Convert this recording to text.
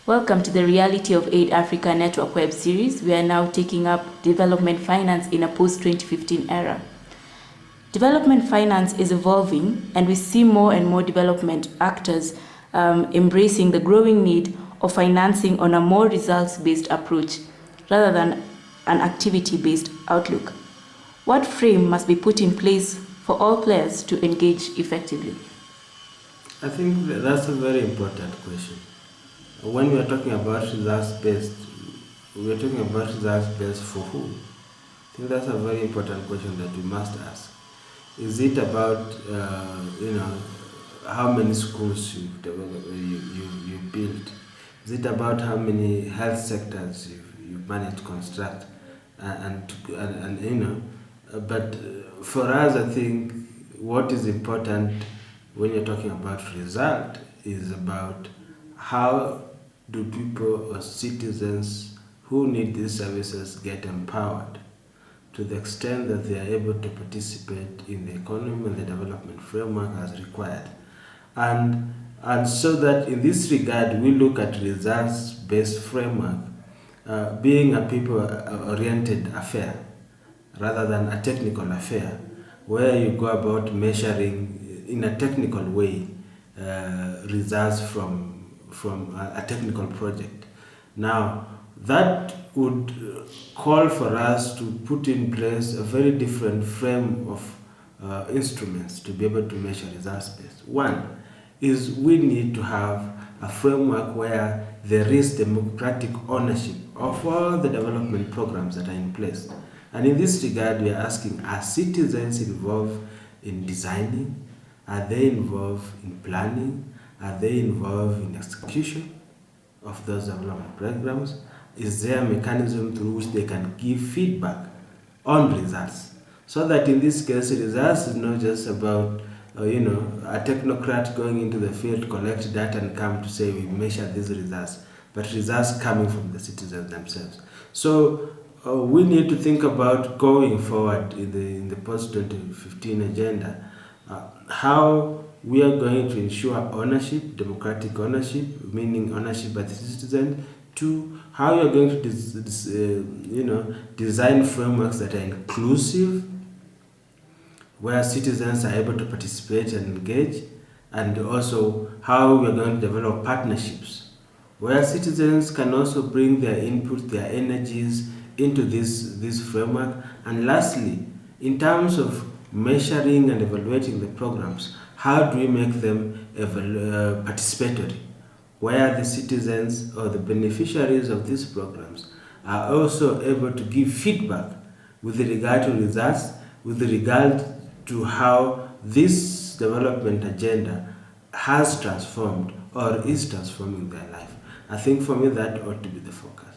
Welcome to the Reality of Aid Africa Network web series. We are now taking up development finance in a post-2015 era. Development finance is evolving, and we see more and more development actors embracing the growing need of financing on a more results-based approach rather than an activity-based outlook. What frame must be put in place for all players to engage effectively? I think that's a very important question. When we are talking about results-based, we are talking about results-based for who? I think that's a very important question that we must ask. Is it about, how many schools you built? Is it about how many health sectors you managed to construct? But for us, I think what is important when you're talking about result is about how do people or citizens who need these services get empowered to the extent that they are able to participate in the economy and the development framework as required. And so that in this regard, we look at results-based framework being a people-oriented affair rather than a technical affair, where you go about measuring in a technical way results from a technical project. Now, that would call for us to put in place a very different frame of instruments to be able to measure results-based. One is we need to have a framework where there is democratic ownership of all the development programs that are in place. And in this regard, we are asking, are citizens involved in designing? Are they involved in planning? Are they involved in execution of those development programs? Is there a mechanism through which they can give feedback on results? So that in this case, results is not just about a technocrat going into the field, collect data and come to say we measure these results, but results coming from the citizens themselves. So we need to think about going forward in the post-2015 agenda, how we are going to ensure ownership, democratic ownership, meaning ownership by the citizen. Two, how you are going to design frameworks that are inclusive, where citizens are able to participate and engage, and also how we are going to develop partnerships, where citizens can also bring their input, their energies into this framework. And lastly, in terms of measuring and evaluating the programs, how do we make them participatory, where the citizens or the beneficiaries of these programs are also able to give feedback with regard to results, with regard to how this development agenda has transformed or is transforming their life. I think for me that ought to be the focus.